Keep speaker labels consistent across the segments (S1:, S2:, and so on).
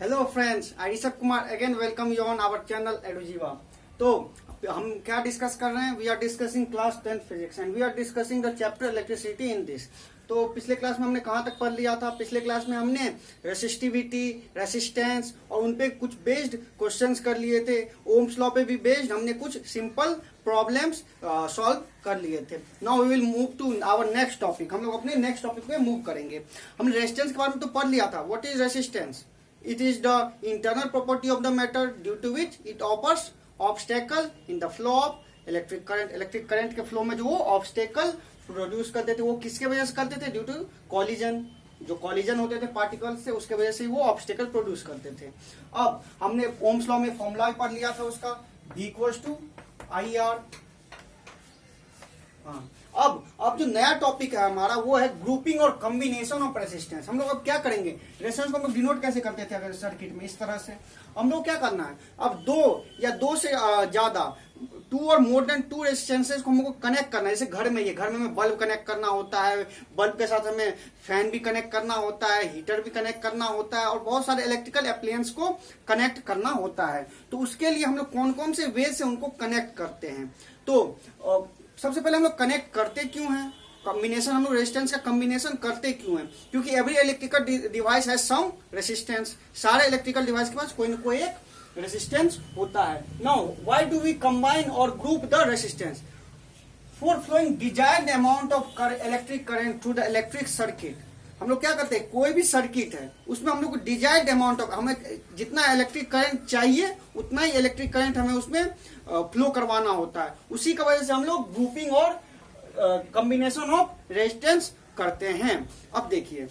S1: Hello friends, I Rishabh Kumar again welcome you on our channel Edujeeva. तो हम क्या डिस्कस कर रहे हैं? We are discussing class 10 physics and we are discussing the chapter electricity in this. तो पिछले क्लास में हमने कहाँ तक पढ़ लिया था? पिछले क्लास में हमने रेसिस्टिविटी, रेसिस्टेंस और उनपे कुछ बेस्ड क्वेश्चंस कर लिए थे। ओम्स लॉ पे भी बेस्ड हमने कुछ सिंपल प्रॉब्लम्स सॉल्व कर लिए थे। Now we will move to our next topic. हम लोग अपने नेक्स्ट टॉपिक पे मूव करेंगे। हमने रेजिस्टेंस के बारे में तो पढ़ लिया था। What is resistance? It is the internal property of the matter due to which it offers obstacle in the flow of electric current. Electric current के flow में जो वो obstacle प्रोड्यूस करते थे, वो किसके वजह से करते थे? Due to collision. जो कॉलिजन होते थे पार्टिकल्स से, उसके वजह से वो ऑब्स्टेकल प्रोड्यूस करते थे। अब हमने ओम्स लॉ में फॉर्मूला भी पढ़ लिया था उसका, V equals to I R. अब जो नया टॉपिक है हमारा वो है ग्रुपिंग और कॉम्बिनेशन ऑफ रेसिस्टेंस। हम लोग अब क्या करेंगे? रेजिस्टेंस को हम लोग डिनोट कैसे करते थे अगर सर्किट में? इस तरह से हम लोग क्या करना है, अब दो या दो से ज्यादा, टू और मोर देन टू रेजिस्टेंसेस को हमको कनेक्ट करना है। जैसे घर में हमें बल्ब कनेक्ट करना होता है, बल्ब के साथ हमें फैन भी कनेक्ट करना होता है, हीटर भी कनेक्ट करना होता है और बहुत सारे इलेक्ट्रिकल एप्लायंस को कनेक्ट करना होता है। तो उसके लिए हम लोग कौन कौन से वे से उनको कनेक्ट करते हैं? तो सबसे पहले हम लोग कनेक्ट करते क्यों हैं? कॉम्बिनेशन, हम लोग रेजिस्टेंस का कॉम्बिनेशन करते क्यों हैं? क्योंकि every electrical device has some resistance. सारे इलेक्ट्रिकल डिवाइस के पास कोई ना कोई एक रेजिस्टेंस होता है। Now why do we combine और group the resistance? For flowing desired amount of electric current through the electric circuit. हम लोग क्या करते हैं, कोई भी सर्किट है उसमें हम लोग को डिजायर्ड अमाउंट ऑफ, हमें जितना इलेक्ट्रिक करंट चाहिए उतना ही इलेक्ट्रिक करंट हमें उसमें फ्लो करवाना होता है। उसी की वजह से हम लोग ग्रुपिंग और कॉम्बिनेशन ऑफ रेजिस्टेंस करते हैं। अब देखिए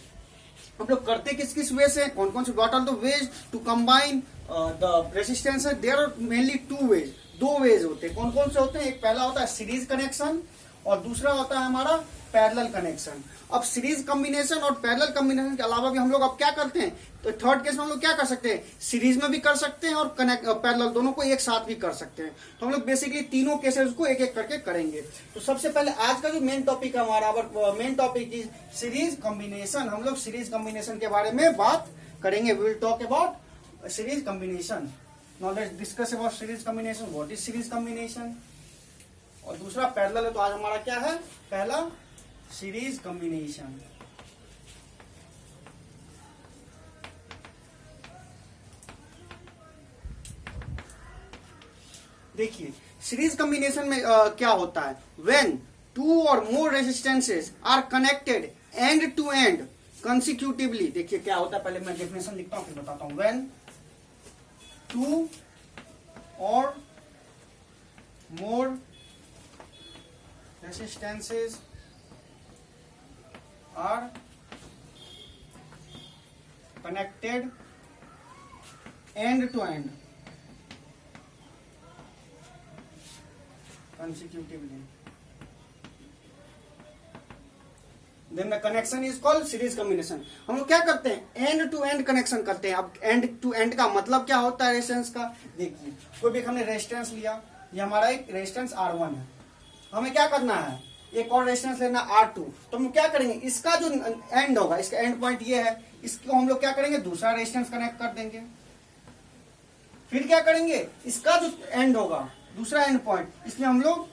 S1: हम लोग करते किस किस वे से, कौन कौन से, what are the ways to combine the resistance? There are mainly two ways, दो वेज होते हैं। कौन कौन से होते हैं? एक पहला होता है सीरीज कनेक्शन और दूसरा होता है हमारा पैरेलल कनेक्शन। अब सीरीज कॉम्बिनेशन और पैरेलल कॉम्बिनेशन के अलावा भी हम लोग अब क्या करते हैं, तो थर्ड केस में हम लोग क्या कर सकते हैं, सीरीज में भी कर सकते हैं और पैरेलल, दोनों को एक साथ भी कर सकते हैं। तो हम लोग बेसिकली तीनों केसेस को एक एक करके करेंगे। तो सबसे पहले आज का जो मेन टॉपिक है हमारा, main topic is series combination. हम लोग सीरीज कॉम्बिनेशन के बारे में बात करेंगे। We will talk about series combination. Now let's discuss about series combination. What is series combination? और दूसरा पैरेलल है। तो आज हमारा क्या है? पहला सीरीज कॉम्बिनेशन। देखिए सीरीज कॉम्बिनेशन में क्या होता है? व्हेन टू और more resistances are connected end to end consecutively. देखिए क्या होता है, पहले मैं डेफिनेशन लिखता हूं फिर बताता हूं। व्हेन टू और मोर resistances are connected end to end consecutively, then the connection is called series combination। हम लोग क्या करते हैं? एंड टू एंड कनेक्शन करते हैं। अब एंड टू एंड का मतलब क्या होता है रेजिस्टेंस का? देखिए कोई भी हमने रेजिस्टेंस लिया, ये हमारा एक रेजिस्टेंस R1 है, हमें क्या करना है, एक और रेजिस्टेंस लेना R2। तो हम क्या करेंगे, इसका जो एंड होगा, इसका एंड पॉइंट ये है, इसको हम लोग क्या करेंगे, दूसरा रेजिस्टेंस कनेक्ट कर देंगे। फिर क्या करेंगे, इसका जो एंड होगा, दूसरा एंड पॉइंट, इसमें हम लोग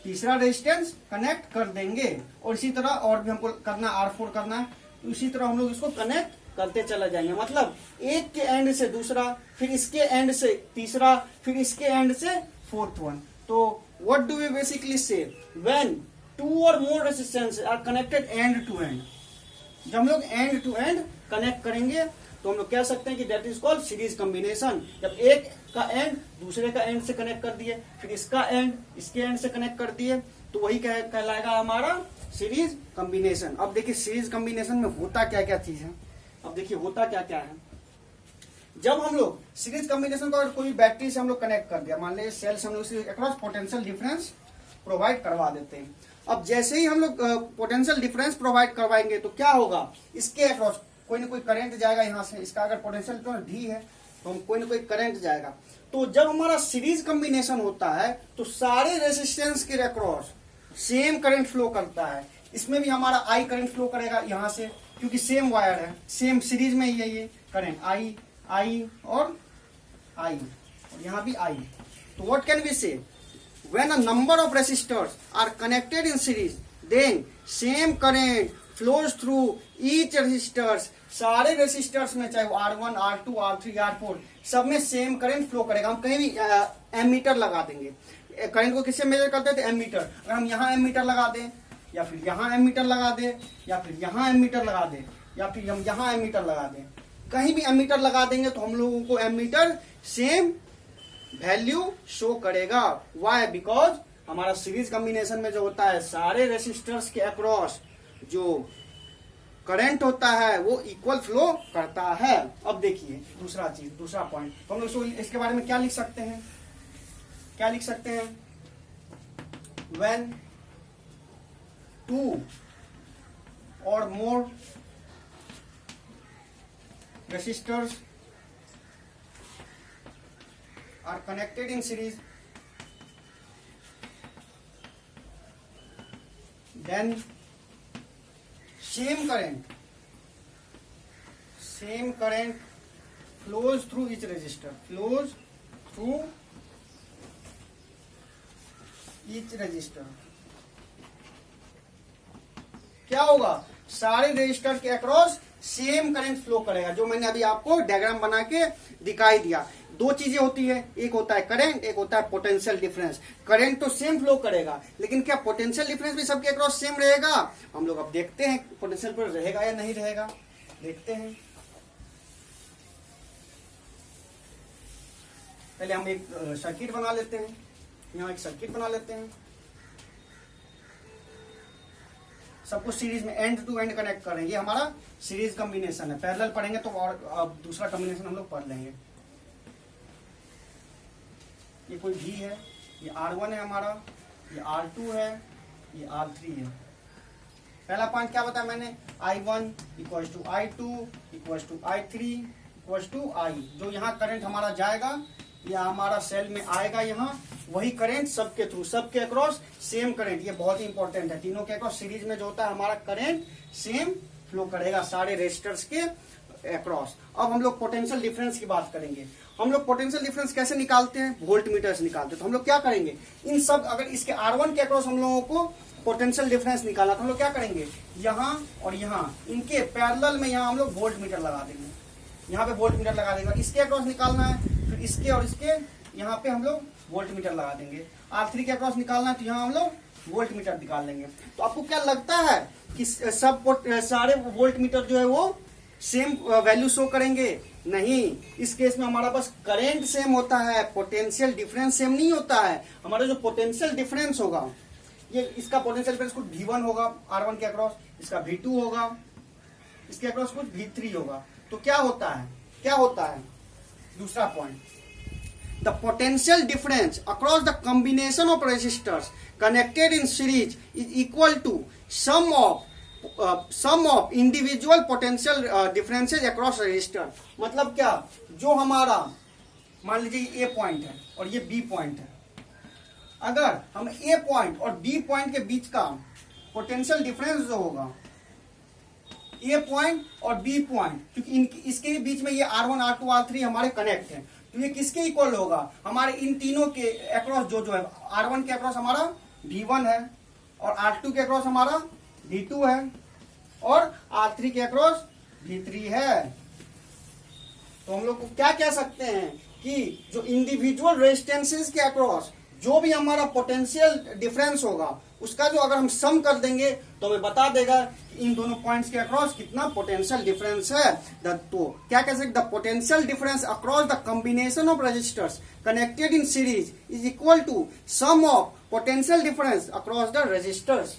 S1: तीसरा रेजिस्टेंस कनेक्ट कर देंगे। और इसी तरह और भी हमको करना, R4 करना है, तो इसी तरह हम लोग इसको कनेक्ट करते चले जाएंगे। मतलब एक के एंड से दूसरा, फिर इसके एंड से तीसरा, फिर इसके एंड से फोर्थ वन। तो what do we basically say? When two or more resistances are connected end to end, जब हम लोग end to end कनेक्ट करेंगे तो हम लोग कह सकते हैं कि that is called series combination। जब एक का एंड दूसरे का एंड से कनेक्ट कर दिए, फिर इसका एंड इसके एंड से कनेक्ट कर दिए, तो वही कहलाएगा हमारा सीरीज कॉम्बिनेशन। अब देखिए सीरीज कॉम्बिनेशन में होता क्या क्या चीज है। अब देखिए होता क्या क्या है। जब हम लोग सीरीज कॉम्बिनेशन को अगर कोई बैटरी से हम लोग कनेक्ट कर दिया, मान लीजिए सेल से हम लोग अक्रॉस पोटेंशियल डिफरेंस प्रोवाइड करवा देते हैं। अब जैसे ही हम लोग पोटेंशियल डिफरेंस प्रोवाइड करवाएंगे तो क्या होगा, इसके अक्रॉस कोई ना कोई करंट जाएगा यहाँ से। इसका अगर पोटेंशियल डी है तो हम कोई ना कोई करंट जाएगा। तो जब हमारा सीरीज कॉम्बिनेशन होता है तो सारे रेजिस्टेंस के अक्रॉस सेम करंट फ्लो करता है। इसमें भी हमारा आई करंट फ्लो करेगा यहाँ से, क्योंकि सेम वायर है, सेम सीरीज में ही है ये करंट आई I और I और यहाँ भी I. तो what can we say? When a number of resistors are connected in series, then same current flows through each resistors. सारे रेसिस्टर्स में चाहे वो R1, R2, R3, R4 सब में सेम करंट फ्लो करेगा. हम कहीं भी एमीटर लगा देंगे. करंट को किससे मेजर करते थे? एमीटर. अगर हम यहाँ एमीटर लगा दें या फिर यहाँ एमीटर लगा दें या फिर यहाँ एमीटर लगा दें या फिर हम यहाँ एमीटर लगा दें, कहीं भी एमीटर लगा देंगे तो हम लोगों को एमीटर सेम वैल्यू शो करेगा. वाई? बिकॉज हमारा सीरीज कॉम्बिनेशन में जो होता है सारे रेसिस्टर्स के अक्रॉस जो करंट होता है वो इक्वल फ्लो करता है. अब देखिए दूसरा पॉइंट हम लोग इसके बारे में क्या लिख सकते हैं? When two or more resistors are connected in series, then same current flows through each resistor. क्या होगा? सारे रेजिस्टर के अक्रॉस सेम करंट फ्लो करेगा. जो मैंने अभी आपको डायग्राम बना के दिखाई दिया. दो चीजें होती है, एक होता है करंट, एक होता है पोटेंशियल डिफरेंस. करंट तो सेम फ्लो करेगा, लेकिन क्या पोटेंशियल डिफरेंस भी सबके अक्रॉस सेम रहेगा? हम लोग अब देखते हैं पोटेंशियल पर रहेगा या नहीं रहेगा. देखते हैं. पहले हम एक सर्किट बना लेते हैं. यहाँ एक सर्किट बना लेते हैं. सबको सीरीज में एंड टू एंड कनेक्ट करेंगे. ये हमारा सीरीज कॉम्बिनेशन है. पैरेलल पढ़ेंगे तो और अब दूसरा कॉम्बिनेशन हम लोग पढ़ लेंगे. ये कोई V है, ये R1 है हमारा, ये R2 है, ये R3 है. पहला पॉइंट क्या बताया मैंने? I1 equal to I2 equal to I3 equal to I. जो यहाँ करंट हमारा जाएगा या हमारा सेल में आएगा, यहाँ वही करंट सबके थ्रू, सबके अक्रॉस सेम करंट. ये बहुत ही इंपॉर्टेंट है. तीनों के अक्रॉस सीरीज में जो होता है हमारा करंट सेम फ्लो करेगा सारे रेजिस्टर्स के अक्रॉस. अब हम लोग पोटेंशियल डिफरेंस की बात करेंगे. हम लोग पोटेंशियल डिफरेंस कैसे निकालते हैं? वोल्ट मीटर से निकालते हैं. तो हम लोग क्या करेंगे? इन सब, अगर इसके R1 के अक्रॉस हम लोगों को पोटेंशियल डिफरेंस निकालना, तो हम लोग क्या करेंगे? यहाँ और यहाँ इनके पैरेलल में यहाँ हम लोग वोल्ट मीटर लगा देंगे. यहाँ पे वोल्ट मीटर लगा देंगे. इसके अक्रॉस निकालना है, फिर इसके और इसके यहाँ पे हम लोग वोल्ट मीटर लगा देंगे. R3 के अक्रॉस निकालना है तो यहाँ हम लोग वोल्ट मीटर निकाल लेंगे. तो आपको क्या लगता है कि सारे वोल्ट मीटर जो है वो सेम वैल्यू शो करेंगे? नहीं. इस केस में हमारा बस करंट सेम होता है, पोटेंशियल डिफरेंस सेम नहीं होता है. हमारा जो पोटेंशियल डिफरेंस होगा, ये इसका पोटेंशियल डिफरेंस कुछ V1 होगा R1 के अक्रॉस, इसका V2 होगा, इसके अक्रॉस कुछ V3 होगा. तो क्या होता है? दूसरा point, the potential difference across the combination of resistors connected in series is equal to sum of individual potential differences across resistor. मतलब क्या? जो हमारा मान लीजिए A पॉइंट है और ये B पॉइंट है. अगर हम A पॉइंट और B पॉइंट के बीच का पोटेंशियल डिफरेंस जो होगा, A पॉइंट और B पॉइंट, क्योंकि इसके बीच में ये R1, R2, R3 हमारे कनेक्ट हैं, तो ये किसके इक्वल होगा? हमारे इन तीनों के अक्रॉस जो है, R1 के अक्रॉस हमारा V1 है और R2 के अक्रॉस हमारा V2 है और R3 के अक्रॉस V3 है. तो हम लोग को क्या कह सकते हैं कि जो इंडिविजुअल रेजिस्टेंसेस के अक्रॉस जो भी हमारा पोटेंशियल डिफरेंस होगा, उसका जो अगर हम सम कर देंगे तो हमें बता देगा कि इन दोनों पॉइंट्स के अक्रॉस कितना पोटेंशियल डिफरेंस है. तो क्या कह सकते? The potential difference across the combination of resistors connected in series is equal to sum of potential difference across the resistors.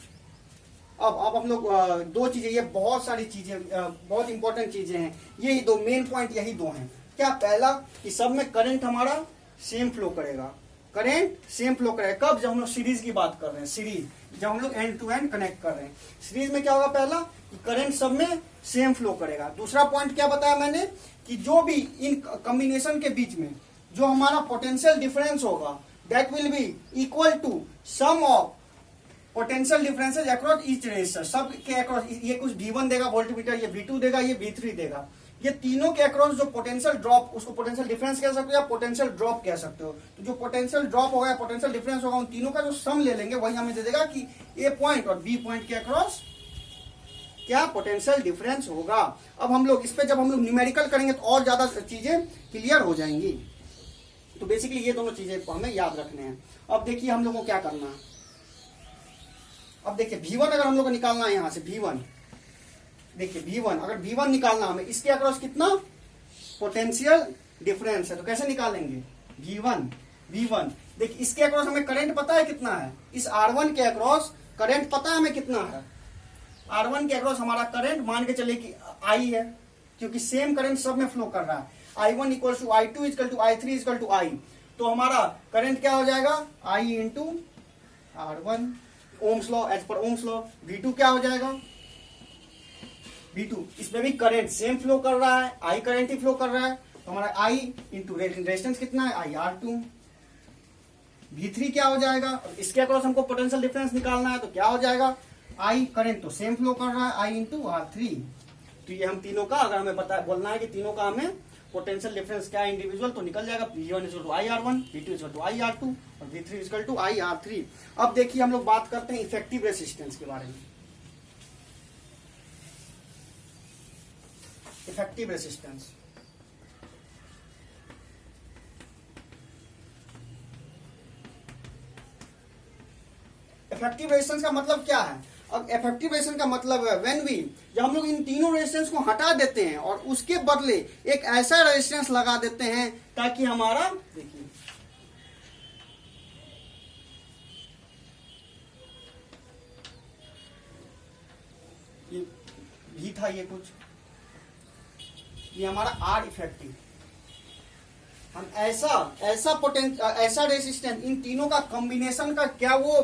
S1: अब हम लोग दो चीजें, ये बहुत सारी चीजें, बहुत इंपॉर्टेंट चीजें हैं. ये दो मेन पॉइंट यही दो हैं. क्या? पहला कि सब में करंट हमारा सेम फ्लो करेगा. करंट सेम फ्लो करेगा कब? जब हम लोग सीरीज की बात कर रहे हैं. सीरीज जब हम लोग एंड टू एंड कनेक्ट कर रहे हैं, सीरीज में क्या होगा? पहला कि करंट सब में सेम फ्लो करेगा. दूसरा पॉइंट क्या बताया मैंने? कि जो भी इन कॉम्बिनेशन के बीच में जो हमारा पोटेंशियल डिफरेंस होगा, that will be equal to sum of potential differences across each resistor. सब के अक्रॉस ये कुछ V1 देगा वोल्ट मीटर, ये V2 देगा, ये V3 देगा. ये तीनों के अक्रॉस जो पोटेंशियल ड्रॉप, उसको पोटेंशियल डिफरेंस कह सकते हो या पोटेंशियल ड्रॉप कह सकते हो। तो जो पोटेंशियल ड्रॉप होगा, पोटेंशियल डिफरेंस होगा, उन तीनों का जो सम ले लेंगे वही हमें दे देगा कि ए पॉइंट और बी पॉइंट के अक्रॉस क्या पोटेंशियल डिफरेंस होगा। अब हम लोग इस पे जब हम लोग न्यूमेरिकल करेंगे तो और ज्यादा चीजें क्लियर हो जाएंगी। तो बेसिकली ये दोनों चीजें हमें याद रखने हैं। अब देखिए हम लोगों को क्या करना है। अब देखिए V1 अगर हम लोग को निकालना है यहां से V1, देखिए V1 अगर V1 निकालना हमें, इसके अक्रॉस कितना पोटेंशियल डिफरेंस है, तो कैसे निकालेंगे V1 देखिए इसके अक्रॉस हमें करंट पता है कितना है, इस R1 के अक्रॉस करंट पता है हमें कितना है। R1 के अक्रॉस हमारा करंट मान के चले कि I है, क्योंकि सेम करंट सब में फ्लो कर रहा है। I1 equal to I2 equal to I3 equal to I, तो हमारा करंट क्या हो जाएगा I into R1 Ohm's law, as per Ohm's law. V2 क्या हो जाएगा V2, इसमें भी करंट सेम फ्लो कर रहा है, I करंट ही फ्लो कर रहा है, तो हमारा I इंटू रेजिस्टेंस कितना है IR2। V3 क्या हो जाएगा, इसके अक्रॉस हमको पोटेंशियल डिफरेंस निकालना है, तो क्या हो जाएगा I करंट तो सेम फ्लो कर रहा है I इंटू R3। तो ये हम तीनों का अगर हमें पता बोलना है कि तीनों का हमें पोटेंशियल डिफरेंस क्या है इंडिविजुअल, तो निकल जाएगा V1 equal to IR1, V2 equal to IR2 और V3 इक्वल टू IR3। अब देखिए हम लोग बात करते हैं इफेक्टिव रेजिस्टेंस के बारे में। इफेक्टिव रेजिस्टेंस, इफेक्टिव रेजिस्टेंस का मतलब क्या है। अब इफेक्टिव रेजिस्टेंस का मतलब है व्हेन वी, जब हम लोग इन तीनों रेजिस्टेंस को हटा देते हैं और उसके बदले एक ऐसा रेजिस्टेंस लगा देते हैं ताकि हमारा, देखिए ये भी था, ये कुछ ये हमारा आर इफेक्टिव, हम ऐसा रेजिस्टेंस इन तीनों का कॉम्बिनेशन का क्या वो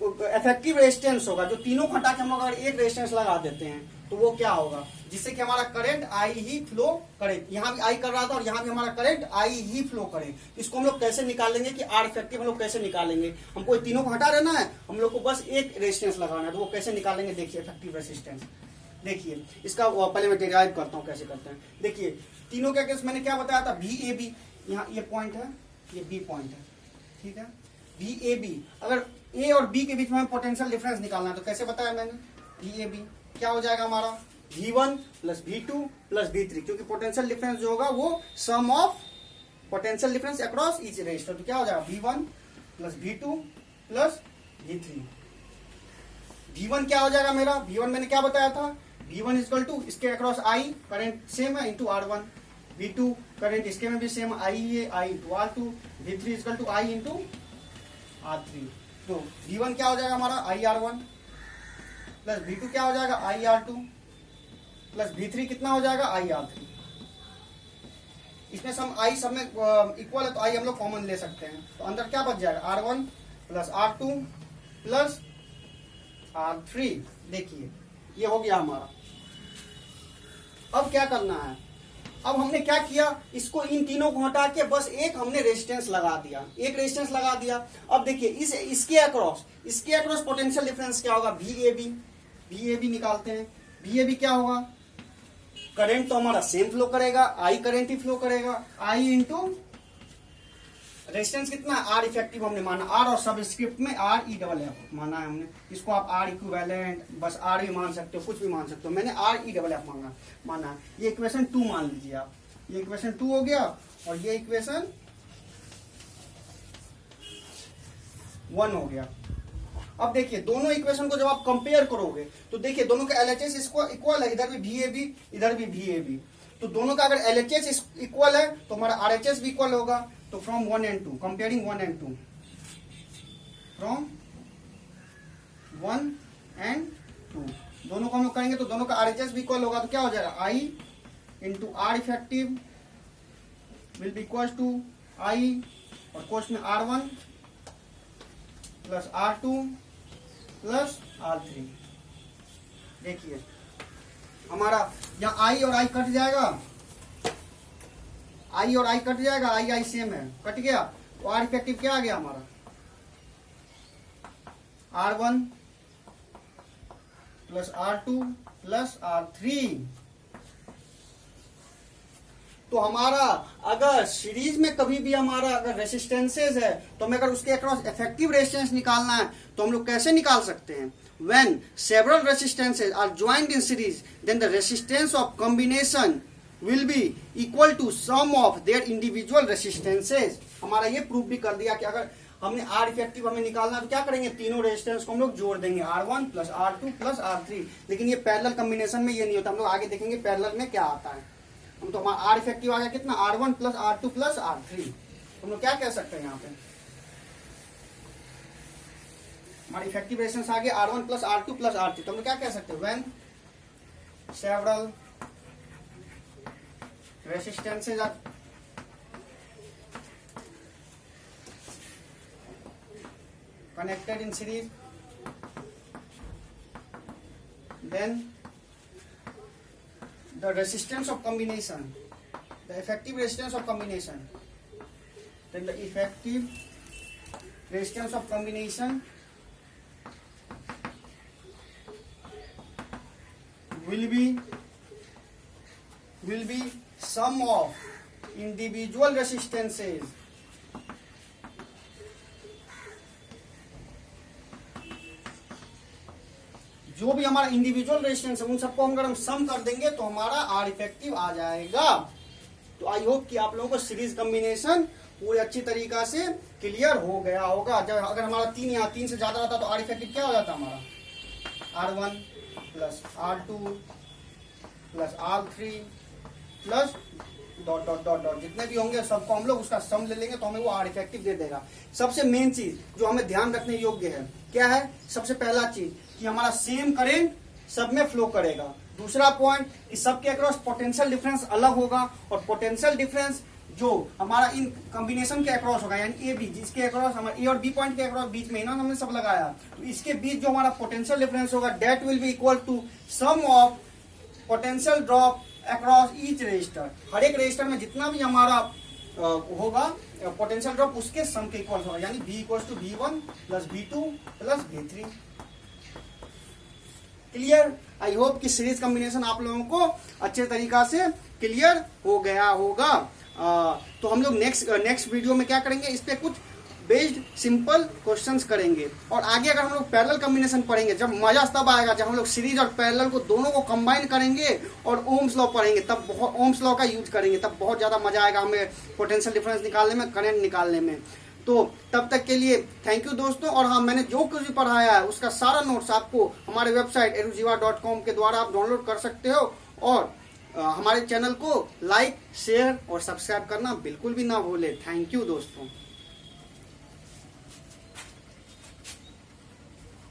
S1: इफेक्टिव रेजिस्टेंस होगा, जो तीनों को हटा के हम अगर एक रेजिस्टेंस लगा देते हैं तो वो क्या होगा, जिससे कि हमारा करंट आई ही फ्लो करे। यहाँ भी आई कर रहा था और यहाँ भी हमारा करंट आई ही फ्लो करे। इसको हम लोग कैसे निकालेंगे कि आर इफेक्टिव हम लोग कैसे निकालेंगे, हमको तीनों को हटा देना है, हम लोग को बस एक रेजिस्टेंस लगाना है, तो वो कैसे निकालेंगे। देखिए इफेक्टिव रेजिस्टेंस, देखिए इसका पहले मैं डिराइव करता हूँ कैसे करते हैं। देखिए तीनों के केस मैंने क्या बताया था, VAB, यहाँ ये पॉइंट है, ये B पॉइंट है, ठीक है। VAB, अगर A और B के बीच में पोटेंशियल डिफरेंस निकालना है तो कैसे बताया मैंने, VAB क्या हो जाएगा हमारा V1 plus V2 plus V3, क्योंकि पोटेंशियल डिफरेंस जो होगा वो sum of potential difference across each resistor, तो क्या हो जाएगा V1 plus V2 plus V3। V1 क्या हो जाएगा मेरा, V1 मैंने क्या बताया था, V1 इक्वल टू इसके अक्रॉस I करंट सेम है इंटू R1, V2 करंट इसके में भी सेम I है, I into R2, V3 equal to I into R3। तो V1 क्या हो जाएगा हमारा IR1 प्लस V2 क्या हो जाएगा IR2 प्लस V3 कितना हो जाएगा IR3। इसमें सम I सब में इक्वल है तो I हम लोग कॉमन ले सकते हैं, तो अंदर क्या बच जाएगा R1 plus R2 plus R3। देखिए ये हो गया हमारा। अब क्या करना है, अब हमने क्या किया, इसको इन तीनों को हटा के बस एक हमने रेजिस्टेंस लगा दिया, एक रेजिस्टेंस लगा दिया। अब देखिए इसके अक्रॉस पोटेंशियल डिफरेंस क्या होगा, VAB निकालते हैं। VAB क्या होगा, करंट तो हमारा सेम फ्लो करेगा, I करंट ही फ्लो करेगा, I इंटू रेजिस्टेंस कितना आर इफेक्टिव हमने माना, आर और सबस्क्रिप्ट में REFF माना है हमने। इसको आप R इक्विवेलेंट बस R भी मान सकते हो, कुछ भी मान सकते हो, मैंने REFF माना है। ये इक्वेशन 2 मान लीजिए आप, ये इक्वेशन 2 हो गया और ये इक्वेशन 1 हो गया। अब देखिए दोनों इक्वेशन को जब आप कंपेयर करोगे तो देखिए दोनों का LHS इसको इक्वल है, इधर भी VAB इधर भी VAB, तो दोनों का अगर LHS इक्वल है तो हमारा RHS भी इक्वल होगा। तो from 1 and 2, comparing 1 and 2, from 1 and 2 दोनों को हम लोग करेंगे तो दोनों का RHS भी इक्वल होगा, तो क्या हो जाएगा I into R effective will be equal to I और कोष्ट में R1 plus R2 plus R3। देखिए हमारा यहाँ I और I कट जाएगा, I और I कट जाएगा, I सेम है, कट गया, तो R इफेक्टिव क्या आ गया हमारा R1 plus R2 plus R3। तो हमारा अगर सीरीज में कभी भी हमारा अगर रेसिस्टेंसेज है तो हमें अगर उसके अक्रॉस इफेक्टिव रेजिस्टेंस निकालना है तो हम लोग कैसे निकाल सकते हैं? When several resistances are joined in series, then the resistance of combination will be equal to sum of their individual resistances. हमारा ये प्रूफ भी कर दिया कि अगर हमने R इफेक्टिव हमें निकालना है तो क्या करेंगे, तीनों रेजिस्टेंस को हम लोग जोड़ देंगे, R1 plus R2 plus R3। लेकिन ये पैरेलल कॉम्बिनेशन में ये नहीं होता, हम लोग आगे देखेंगे पैरेलल में क्या आता है। हम तो हमारा R इफेक्टिव आ गया कितना, R1 plus R2 plus R3। हम लोग क्या कह सकते हैं यहाँ पे, हमारी इफेक्टिव रेजिस्टेंस आ गया R1 plus R2 plus R3। तो हम लोग क्या कह सकते हैं, when several resistances are connected in series, then the resistance of combination, the effective resistance of combination, then the effective resistance of combination will be sum of individual resistances जो भी हमारा इंडिविजुअल रेजिस्टेंस है उन सबको हम अगर हम सम कर देंगे तो हमारा आर इफेक्टिव आ जाएगा। तो आई होप कि आप लोगों को सीरीज कॉम्बिनेशन पूरी अच्छी तरीका से क्लियर हो गया होगा। जब अगर हमारा तीन यहाँ तीन से ज्यादा रहता तो आर इफेक्टिव क्या हो जाता हमारा, R1 plus R2 plus R3 plus dot dot dot dot जितने भी होंगे सबको हम लोग उसका सम ले लेंगे तो हमें वो आर इफेक्टिव दे देगा। सबसे मेन चीज जो हमें ध्यान रखने योग्य है क्या है, सबसे पहला चीज कि हमारा सेम करंट सब में फ्लो करेगा। दूसरा पॉइंट, इस सब के अक्रॉस पोटेंशियल डिफरेंस अलग होगा और पोटेंशियल डिफरेंस जो हमारा इन कॉम्बिनेशन के अक्रॉस होगा, यानी ए बी जिसके अक्रॉस हमारे ए और बी पॉइंट के अक्रॉस बीच में ना हमने सब लगाया, तो इसके बीच जो हमारा पोटेंशियल डिफरेंस होगा that will be equal to sum of potential drop across each resistor. हर एक रजिस्टर में जितना भी हमारा होगा पोटेंशियल ड्रॉप उसके सम के इक्वल होगा, यानी V equal to V1 plus V2 plus V3। Clear? I hope कि सीरीज कॉम्बिनेशन आप लोगों को अच्छे तरीका से क्लियर हो गया होगा। तो हम लोग नेक्स्ट वीडियो में क्या करेंगे, इस पे कुछ बेस्ड सिंपल क्वेश्चंस करेंगे और आगे अगर हम लोग पैरेलल कॉम्बिनेशन पढ़ेंगे जब मजा तब आएगा जब हम लोग सीरीज और पैरेलल को दोनों को कंबाइन करेंगे और ओम्स लॉ पढ़ेंगे, तब बहुत ओम्स लॉ का यूज करेंगे, तब बहुत ज्यादा मजा आएगा हमें पोटेंशियल डिफरेंस निकालने में, करंट निकालने में। तो तब तक के लिए थैंक यू दोस्तों। और हाँ, मैंने जो कुछ भी पढ़ाया है उसका सारा नोट्स आपको हमारे वेबसाइट erujiva.com के द्वारा आप डाउनलोड कर सकते हो और हमारे चैनल को लाइक शेयर और सब्सक्राइब करना बिल्कुल भी ना भूले। थैंक यू दोस्तों।